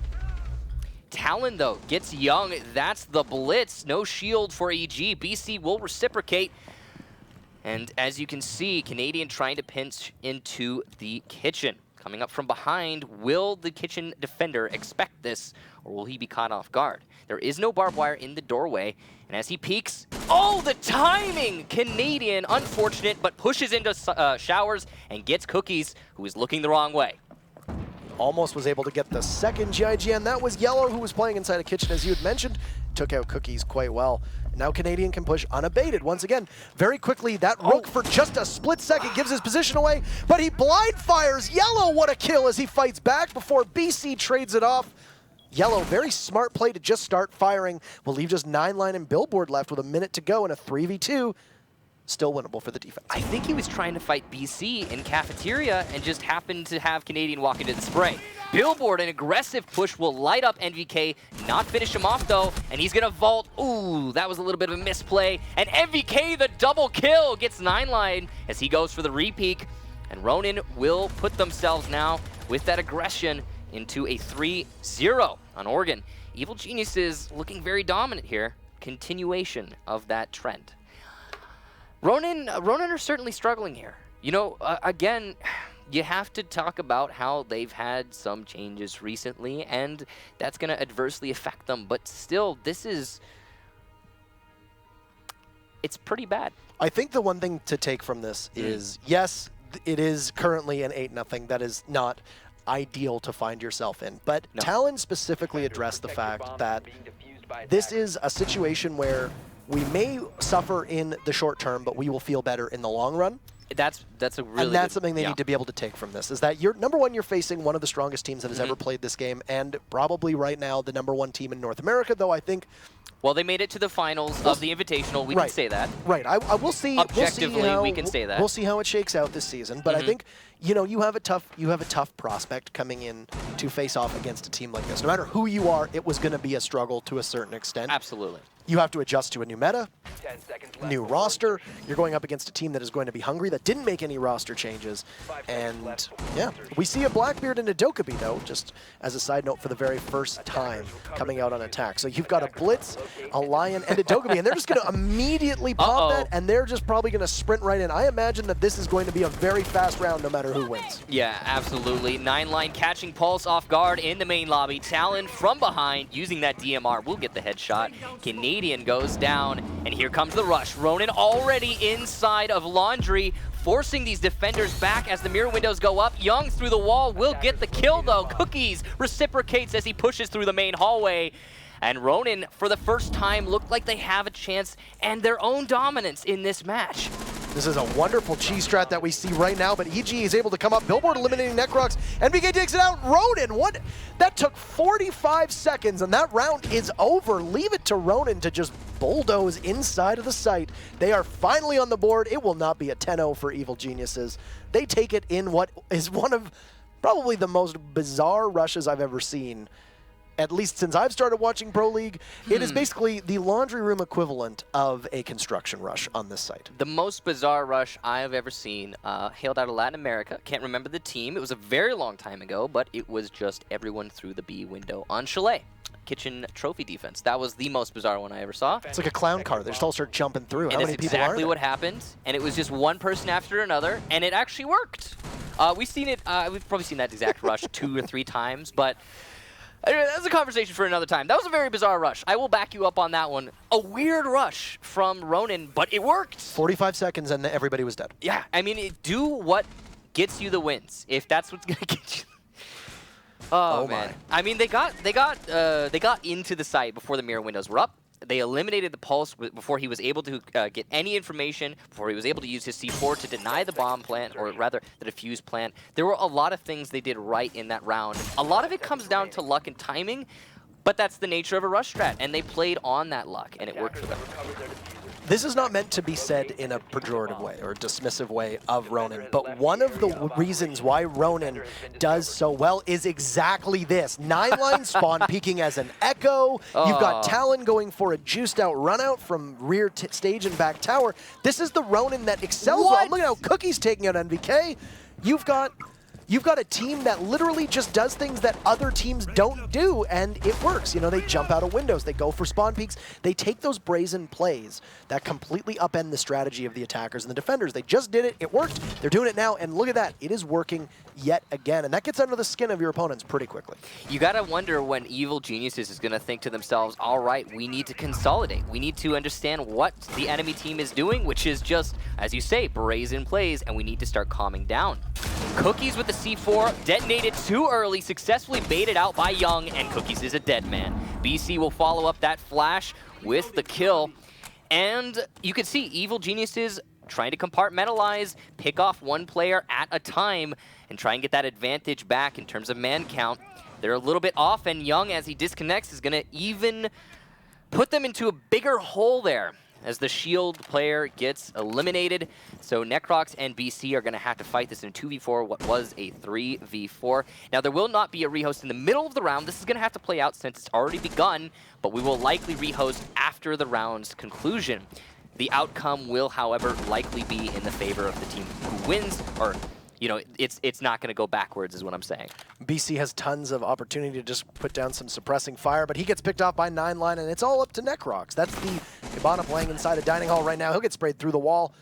Talon, though, gets young. That's the blitz. No shield for EG. BC will reciprocate. And as you can see, Canadian trying to pinch into the kitchen. Coming up from behind, will the kitchen defender expect this, or will he be caught off guard? There is no barbed wire in the doorway, and as he peeks, oh, the timing! Canadian, unfortunate, but pushes into showers and gets Cookies, who is looking the wrong way. Almost was able to get the second GIGN. That was Yellow, who was playing inside a kitchen, as you had mentioned. Took out Cookies quite well. Now Canadian can push unabated. Once again, very quickly, that Rook for just a split second gives his position away, but he blind fires Yellow. What a kill as he fights back before BC trades it off. Yellow, very smart play to just start firing. Will leave just 9-line and Billboard left with a minute to go in a 3v2. Still winnable for the defense. I think he was trying to fight BC in cafeteria and just happened to have Canadian walk into the spray. Billboard, an aggressive push, will light up NVK, not finish him off though, and he's gonna vault. Ooh, that was a little bit of a misplay. And NVK, the double kill, gets 9-line as he goes for the repeak. And Ronin will put themselves now with that aggression into a 3-0 on Oregon. Evil Geniuses looking very dominant here. Continuation of that trend. Ronin are certainly struggling here. You know, again, you have to talk about how they've had some changes recently, and that's going to adversely affect them. But still, it's pretty bad. I think the one thing to take from this is, yes, it is currently an 8-0. That is not ideal to find yourself in. But no. Talon specifically addressed the fact that this is a situation where we may suffer in the short term, but we will feel better in the long run. That's a really and that's something they need to be able to take from this, is that you're, number one, you're facing one of the strongest teams that has ever played this game, and probably right now the #1 team in North America, though I think... Well, they made it to the finals of the Invitational. We can say that. Right. I will see. Objectively, we can say that. We'll see how it shakes out this season. But I think, you know, you have a tough prospect coming in to face off against a team like this. No matter who you are, it was going to be a struggle to a certain extent. Absolutely. You have to adjust to a new meta, new roster. You're going up against a team that is going to be hungry, that didn't make any roster changes. And, yeah, we see a Blackbeard and a Dokkaebi, though, just as a side note, for the very first time coming out on attack. So you've got a Blitz, a Lion, and a Dokkaebi, and they're just going to immediately pop that, and they're just probably going to sprint right in. I imagine that this is going to be a very fast round no matter who wins. Yeah, absolutely. 9-line catching Pulse off guard in the main lobby. Talon from behind using that DMR will get the headshot. Canadian goes down, and here comes the rush. Ronin already inside of Laundry, forcing these defenders back as the mirror windows go up. Young through the wall will get the kill, though. Cookies reciprocates as he pushes through the main hallway. And Ronin, for the first time, looked like they have a chance and their own dominance in this match. This is a wonderful cheese strat that we see right now, but EG is able to come up. Billboard eliminating Necrox. NVK takes it out. Ronin, what? That took 45 seconds, and that round is over. Leave it to Ronin to just bulldoze inside of the site. They are finally on the board. It will not be a 10-0 for Evil Geniuses. They take it in what is one of probably the most bizarre rushes I've ever seen, at least since I've started watching Pro League. It is basically the laundry room equivalent of a construction rush on this site. The most bizarre rush I've ever seen, hailed out of Latin America. Can't remember the team. It was a very long time ago, but it was just everyone through the B window on Chalet. Kitchen trophy defense. That was the most bizarre one I ever saw. It's like a clown car. They just all start jumping through. How many people are there? Exactly what happened. And it was just one person after another, and it actually worked. We've seen it. We've probably seen that exact rush 2 or 3 times, but Anyway, that's a conversation for another time. That was a very bizarre rush. I will back you up on that one. A weird rush from Ronin, but it worked. 45 seconds and everybody was dead. Yeah, I mean, do what gets you the wins. If that's what's gonna get you. Oh man. I mean, they got into the site before the mirror windows were up. They eliminated the Pulse before he was able to get any information, before he was able to use his C4 to deny the bomb plant, or rather, the defuse plant. There were a lot of things they did right in that round. A lot of it comes down to luck and timing, but that's the nature of a rush strat, and they played on that luck, and it worked for them. This is not meant to be said in a pejorative way or a dismissive way of Ronin, but one of the reasons why Ronin does so well is exactly this. 9-line spawn peeking as an Echo. You've got Talon going for a juiced out run out from rear stage and back tower. This is the Ronin that excels well. Look at how Cookie's taking out NVK. You've got a team that literally just does things that other teams don't do, and it works. You know, they jump out of windows, they go for spawn peaks, they take those brazen plays that completely upend the strategy of the attackers and the defenders. They just did it, it worked, they're doing it now, and look at that, it is working yet again, and that gets under the skin of your opponents pretty quickly. You gotta wonder when Evil Geniuses is gonna think to themselves, all right, we need to consolidate. We need to understand what the enemy team is doing, which is just, as you say, brazen plays, and we need to start calming down. Cookies with the C4 detonated too early, successfully baited out by Young, and Cookies is a dead man. BC will follow up that flash with the kill. And you can see Evil Geniuses trying to compartmentalize, pick off one player at a time, and try and get that advantage back in terms of man count. They're a little bit off, and Young, as he disconnects, is going to even put them into a bigger hole there as the Shield player gets eliminated. So Necrox and BC are going to have to fight this in a 2v4, what was a 3v4. Now, there will not be a rehost in the middle of the round. This is going to have to play out since it's already begun, but we will likely rehost after the round's conclusion. The outcome will, however, likely be in the favor of the team who wins, or, you know, it's not going to go backwards is what I'm saying. BC has tons of opportunity to just put down some suppressing fire, but he gets picked off by 9-line, and it's all up to Necrox. That's the Ibana playing inside a dining hall right now. He'll get sprayed through the wall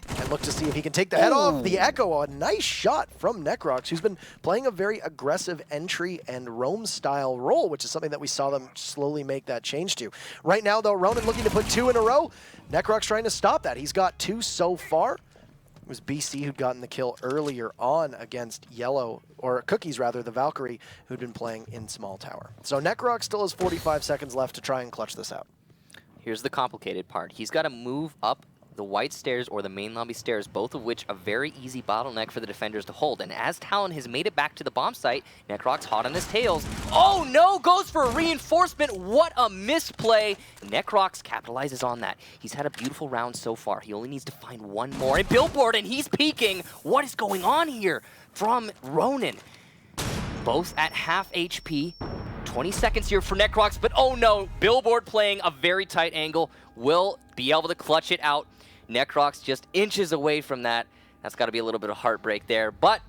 and look to see if he can take the head off. The Echo, a nice shot from Necrox, who's been playing a very aggressive entry and roam style role, which is something that we saw them slowly make that change to. Right now, though, Ronin looking to put 2 in a row. Necrox trying to stop that. He's got 2 so far. It was BC who'd gotten the kill earlier on against Yellow, or Cookies rather, the Valkyrie, who'd been playing in Small Tower. So Necrox still has 45 seconds left to try and clutch this out. Here's the complicated part. He's got to move up the white stairs or the main lobby stairs, both of which a very easy bottleneck for the defenders to hold. And as Talon has made it back to the bomb site, Necrox hot on his tails. Oh no, goes for a reinforcement. What a misplay. Necrox capitalizes on that. He's had a beautiful round so far. He only needs to find one more. And Billboard, and he's peeking. What is going on here from Ronin? Both at half HP. 20 seconds here for Necrox, but oh no, Billboard playing a very tight angle will be able to clutch it out. Necrox just inches away from that. That's got to be a little bit of heartbreak there, but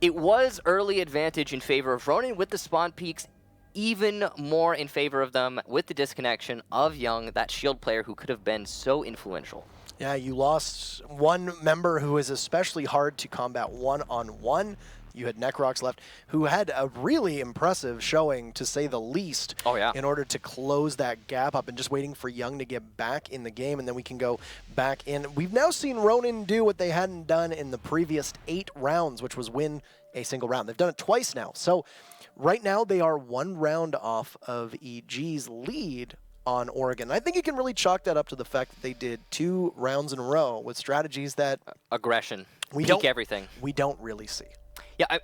it was early advantage in favor of Ronin with the spawn peaks, even more in favor of them with the disconnection of Young, that Shield player who could have been so influential. Yeah, you lost one member who is especially hard to combat one-on-one. You had Necrox left, who had a really impressive showing, to say the least, in order to close that gap up, and just waiting for Young to get back in the game, and then we can go back in. We've now seen Ronin do what they hadn't done in the previous 8 rounds, which was win a single round. They've done it twice now. So right now they are 1 round off of EG's lead on Oregon. I think you can really chalk that up to the fact that they did 2 rounds in a row with strategies that... Aggression. Peak everything. We don't really see. Yeah,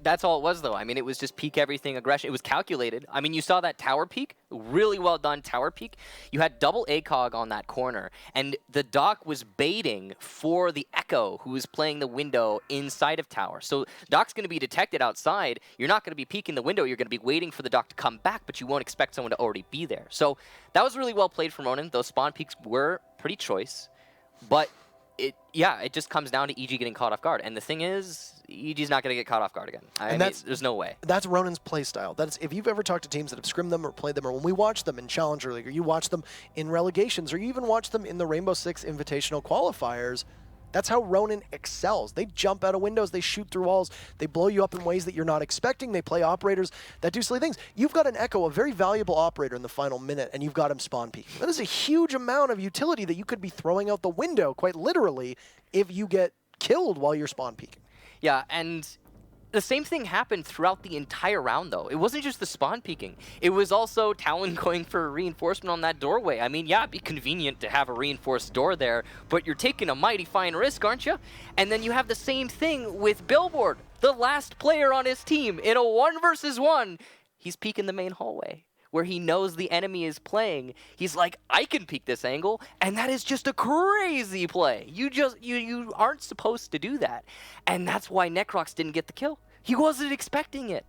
that's all it was, though. I mean, it was just peak everything aggression. It was calculated. I mean, you saw that tower peak, really well done tower peak. You had double ACOG on that corner, and the Doc was baiting for the Echo, who was playing the window inside of tower. So Doc's going to be detected outside. You're not going to be peeking the window. You're going to be waiting for the Doc to come back, but you won't expect someone to already be there. So that was really well played from Ronin. Those spawn peaks were pretty choice, but it just comes down to EG getting caught off guard. And the thing is, EG's not going to get caught off guard again. I mean, there's no way. That's Ronin's play style. That's, if you've ever talked to teams that have scrimmed them or played them, or when we watch them in Challenger League, or you watch them in relegations, or you even watch them in the Rainbow Six Invitational qualifiers, That's how Ronin excels. They jump out of windows, they shoot through walls, they blow you up in ways that you're not expecting, they play operators that do silly things. You've got an Echo, a very valuable operator in the final minute, and you've got him spawn peeking. That is a huge amount of utility that you could be throwing out the window, quite literally, if you get killed while you're spawn peeking. Yeah, and the same thing happened throughout the entire round, though. It wasn't just the spawn peeking. It was also Talon going for a reinforcement on that doorway. I mean, yeah, it'd be convenient to have a reinforced door there, but you're taking a mighty fine risk, aren't you? And then you have the same thing with Billboard, the last player on his team. In a 1v1, he's peeking the main hallway, where he knows the enemy is playing. He's like, I can peek this angle, and that is just a crazy play. You aren't supposed to do that. And that's why Necrox didn't get the kill. He wasn't expecting it.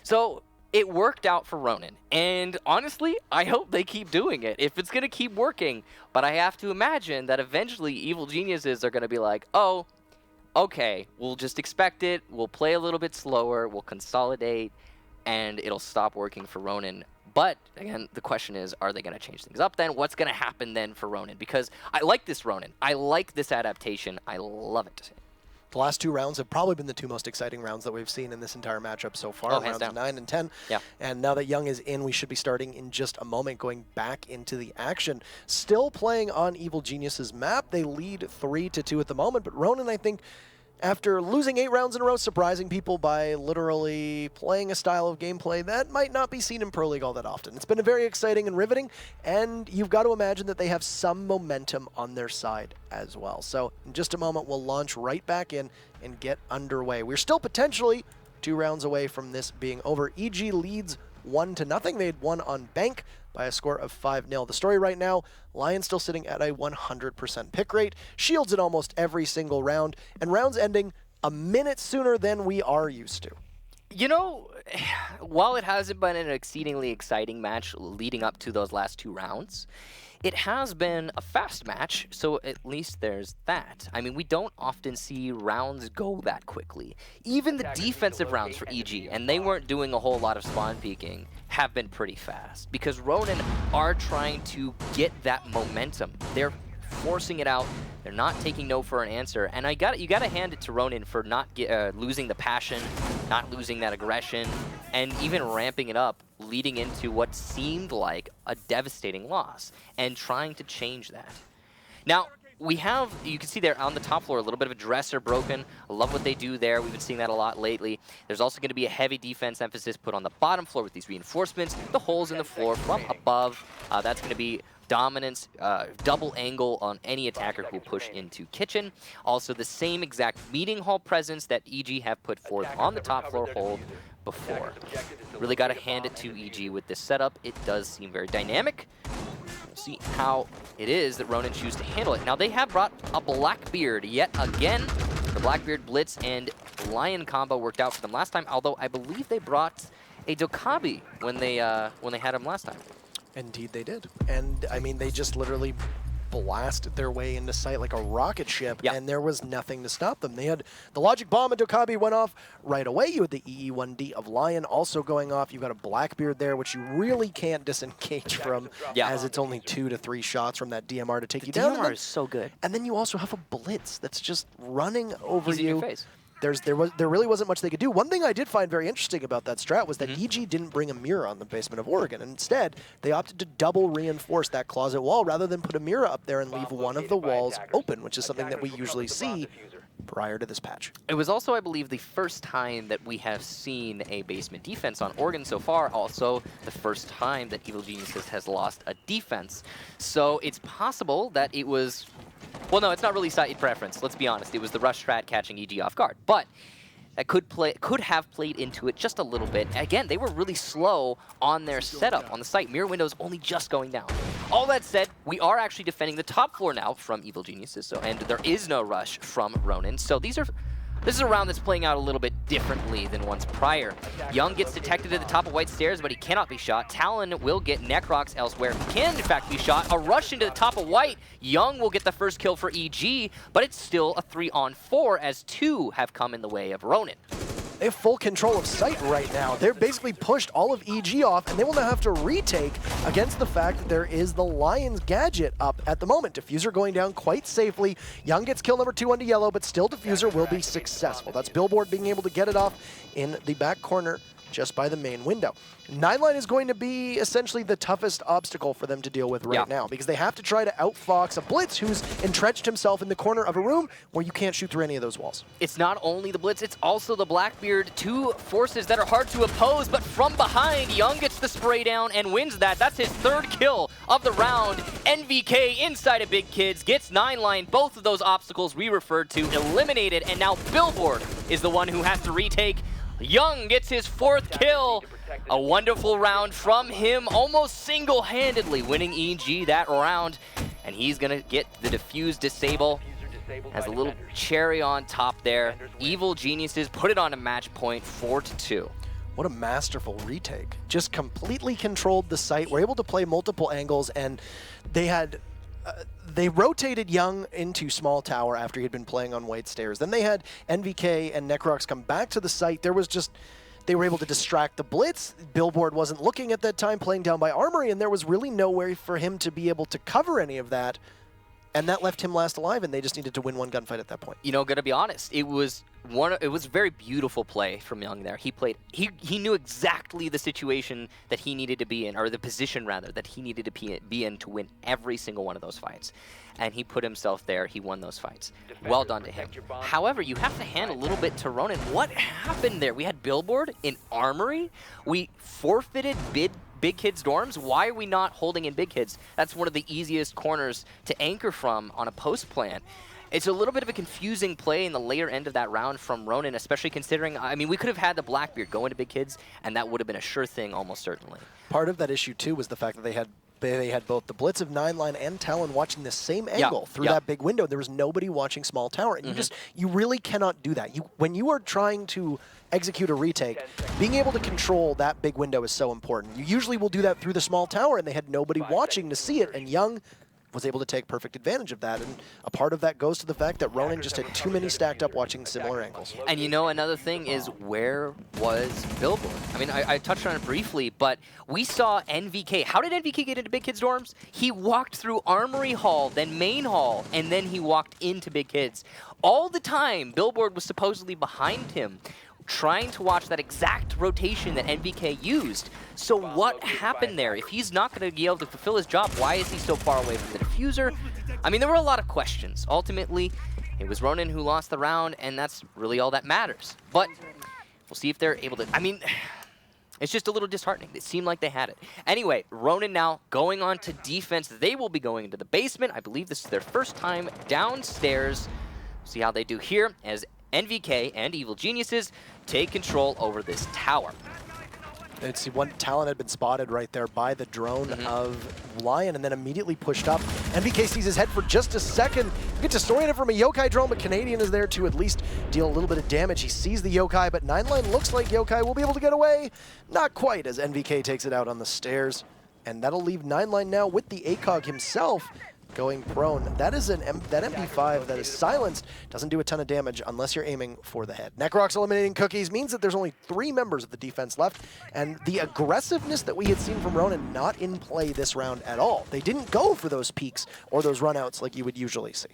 So it worked out for Ronin. And honestly, I hope they keep doing it if it's going to keep working. But I have to imagine that eventually evil geniuses are going to be like, oh, okay, we'll just expect it. We'll play a little bit slower. We'll consolidate. And it'll stop working for Ronin. But, again, the question is, are they going to change things up then? What's going to happen then for Ronin? Because I like this Ronin. I like this adaptation. I love it. The last 2 rounds have probably been the 2 most exciting rounds that we've seen in this entire matchup so far, rounds 9 and 10. Yeah. And now that Young is in, we should be starting in just a moment, going back into the action. Still playing on Evil Genius's map. They lead 3-2 at the moment, but Ronin, I think, after losing 8 rounds in a row, surprising people by literally playing a style of gameplay that might not be seen in Pro League all that often. It's been very exciting and riveting, and you've got to imagine that they have some momentum on their side as well. So in just a moment, we'll launch right back in and get underway. We're still potentially 2 rounds away from this being over. EG leads 1-0. They had won on Bank by a score of 5-0. The story right now, Lion still sitting at a 100% pick rate, shields in almost every single round, and rounds ending a minute sooner than we are used to. You know, while it hasn't been an exceedingly exciting match leading up to those last 2 rounds, it has been a fast match, so at least there's that. I mean, we don't often see rounds go that quickly. Even the defensive rounds for EG, and they weren't doing a whole lot of spawn peeking, have been pretty fast. Because Ronin are trying to get that momentum. They're forcing it out. They're not taking no for an answer. And you gotta hand it to Ronin for not losing the passion, not losing that aggression, and even ramping it up, leading into what seemed like a devastating loss, and trying to change that. Now, we have, you can see there on the top floor, a little bit of a dresser broken. I love what they do there. We've been seeing that a lot lately. There's also going to be a heavy defense emphasis put on the bottom floor with these reinforcements, the holes in the floor from above. That's going to be dominance, double angle on any attacker who will push into kitchen. Also, the same exact meeting hall presence that EG have put forth on the top floor hold before. Really got to hand it to EG with this setup. It does seem very dynamic. We'll see how it is that Ronin choose to handle it. Now, they have brought a Blackbeard yet again. The Blackbeard Blitz and Lion combo worked out for them last time, although I believe they brought a Dokkaebi when they had him last time. Indeed they did. And, I mean, they just literally blasted their way into sight like a rocket ship, and there was nothing to stop them. They had the Logic Bomb, and Dokkaebi went off right away. You had the EE1D of Lion also going off. You've got a Blackbeard there, which you really can't disengage from, as it's only 2 to 3 shots from that DMR to take you down. The DMR is so good. And then you also have a Blitz that's just running over He's in your face. There really wasn't much they could do. One thing I did find very interesting about that strat was that EG didn't bring a mirror on the basement of Oregon. And instead, they opted to double reinforce that closet wall rather than put a mirror up there and leave one of the walls open, which is something that we usually see prior to this patch. It was also, I believe, the first time that we have seen a basement defense on Oregon so far. Also, the first time that Evil Geniuses has lost a defense. So it's possible that it was... Well, no, it's not really side preference. Let's be honest. It was the rush strat catching EG off guard. But that could have played into it just a little bit. Again, they were really slow on their setup on the site. Mirror windows only just going down. All that said, we are actually defending the top floor now from Evil Geniuses, and there is no rush from Ronin. So this is a round that's playing out a little bit differently than once prior. Young gets detected at the top of White Stairs, but he cannot be shot. Talon will get Necrox elsewhere. He can, in fact, be shot. A rush into the top of White. Young will get the first kill for EG, but it's still a 3-on-4 as 2 have come in the way of Ronin. they have full control of site right now. They're basically pushed all of EG off, and they will now have to retake against the fact that there is the Lion's gadget up at the moment. Diffuser going down quite safely. Young gets kill number 2 onto Yellow, but still Diffuser will be successful. That's Billboard being able to get it off in the back corner just by the main window. 9line is going to be essentially the toughest obstacle for them to deal with right now, because they have to try to outfox a Blitz who's entrenched himself in the corner of a room where you can't shoot through any of those walls. It's not only the Blitz, it's also the Blackbeard. Two forces that are hard to oppose, but from behind, Young gets the spray down and wins that. That's his 3rd kill of the round. NVK inside of Big Kids gets 9line. Both of those obstacles we referred to eliminated, and now Billboard is the one who has to retake. Young gets his 4th kill. A wonderful round from him, almost single-handedly winning EG that round. And he's going to get the Diffuse Disable. Has a little cherry on top there. Evil Geniuses put it on a match point, 4-2. What a masterful retake. Just completely controlled the site. Were able to play multiple angles, and they had... they rotated Young into small tower after he'd been playing on White Stairs. Then they had NVK and Necrox come back to the site. There was just, they were able to distract the Blitz. Billboard wasn't looking at that time, playing down by Armory, and there was really nowhere for him to be able to cover any of that. And that left him last alive, and they just needed to win one gunfight at that point. You know, gonna be honest, it was a very beautiful play from Young there. He knew exactly the situation that he needed to be in, or the position rather, that he needed to be in to win every single one of those fights. And he put himself there, he won those fights. Well done to him. However, you have to hand a little bit to Ronin. What happened there? We had Billboard in Armory. We forfeited Big Kids dorms. Why are we not holding in Big Kids? That's one of the easiest corners to anchor from on a post plan. It's a little bit of a confusing play in the later end of that round from Ronin, especially considering, I mean, we could have had the Blackbeard go into Big Kids, and that would have been a sure thing almost certainly. Part of that issue, too, was the fact that they had both the Blitz of 9line and Talon watching the same angle through that big window. There was nobody watching small tower, and you really cannot do that. When you are trying to execute a retake, being able to control that big window is so important. You usually will do that through the small tower, and they had nobody watching to see it, and Young was able to take perfect advantage of that, and a part of that goes to the fact that Ronin just had too many stacked up watching similar angles. And you know, another thing is, where was Billboard? I mean, I touched on it briefly, but we saw NVK. How did NVK get into Big Kids dorms? He walked through Armory Hall, then Main Hall, and then he walked into Big Kids. All the time, Billboard was supposedly behind him, trying to watch that exact rotation that NVK used. So what happened there? If he's not going to be able to fulfill his job, why is he so far away from the Diffuser? I mean, there were a lot of questions. Ultimately, it was Ronin who lost the round, and that's really all that matters. But we'll see if they're able to... I mean, it's just a little disheartening. It seemed like they had it. Anyway, Ronin now going on to defense. They will be going into the basement. I believe this is their first time downstairs. See how they do here as NVK and Evil Geniuses take control over this tower. And see, one Talon had been spotted right there by the drone of Lion and then immediately pushed up. NVK sees his head for just a second. You get disoriented from a Yokai drone, but Canadian is there to at least deal a little bit of damage. He sees the Yokai, but 9line looks like Yokai will be able to get away. Not quite, as NVK takes it out on the stairs. And that'll leave 9line now with the ACOG himself going prone. That is that MP5 that is silenced doesn't do a ton of damage unless you're aiming for the head. Necrox eliminating Cookies means that there's only 3 members of the defense left, and the aggressiveness that we had seen from Ronin not in play this round at all. They didn't go for those peaks or those runouts like you would usually see.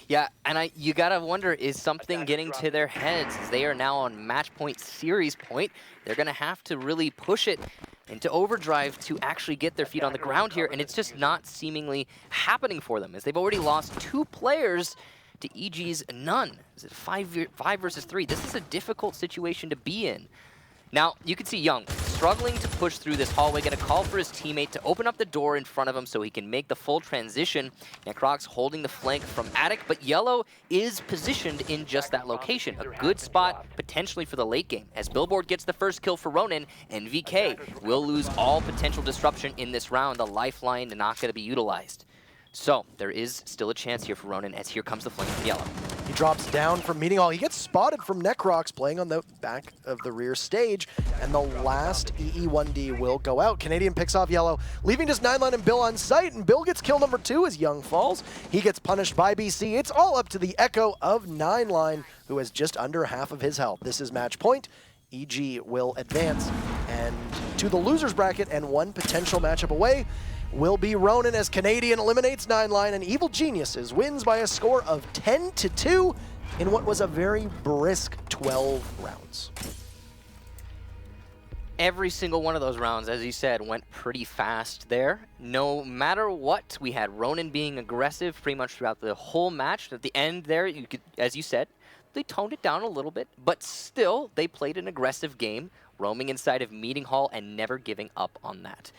Yeah, and you gotta wonder, is something getting to their heads? As they are now on match point, series point, they're gonna have to really push it into overdrive to actually get their feet on the ground here, and it's just not seemingly happening for them, as they've already lost 2 players to EG's none. Is it 5 versus 3? This is a difficult situation to be in. Now, you can see Young struggling to push through this hallway, going to call for his teammate to open up the door in front of him so he can make the full transition. Necrox holding the flank from Attic, but Yellow is positioned in just that location. A good spot, potentially, for the late game. As Billboard gets the first kill for Ronin, NVK will lose all potential disruption in this round. The lifeline not going to be utilized. So, there is still a chance here for Ronin, as here comes the flank from Yellow. He drops down from Meeting Hall. He gets spotted from Necrox playing on the back of the rear stage, and the last EE1D will go out. Canadian picks off Yellow, leaving just 9line and Bill on site, and Bill gets kill number 2 as Young falls. He gets punished by BC. It's all up to the echo of 9line. who has just under half of his health. This is match point. EG will advance, and to the loser's bracket, and one potential matchup away will be Ronin as Canadian eliminates 9line, and Evil Geniuses wins by a score of 10-2 in what was a very brisk 12 rounds. Every single one of those rounds, as you said, went pretty fast there. No matter what, we had Ronin being aggressive pretty much throughout the whole match. At the end there, you could, as you said, they toned it down a little bit, but still, they played an aggressive game, roaming inside of Meeting Hall and never giving up on that.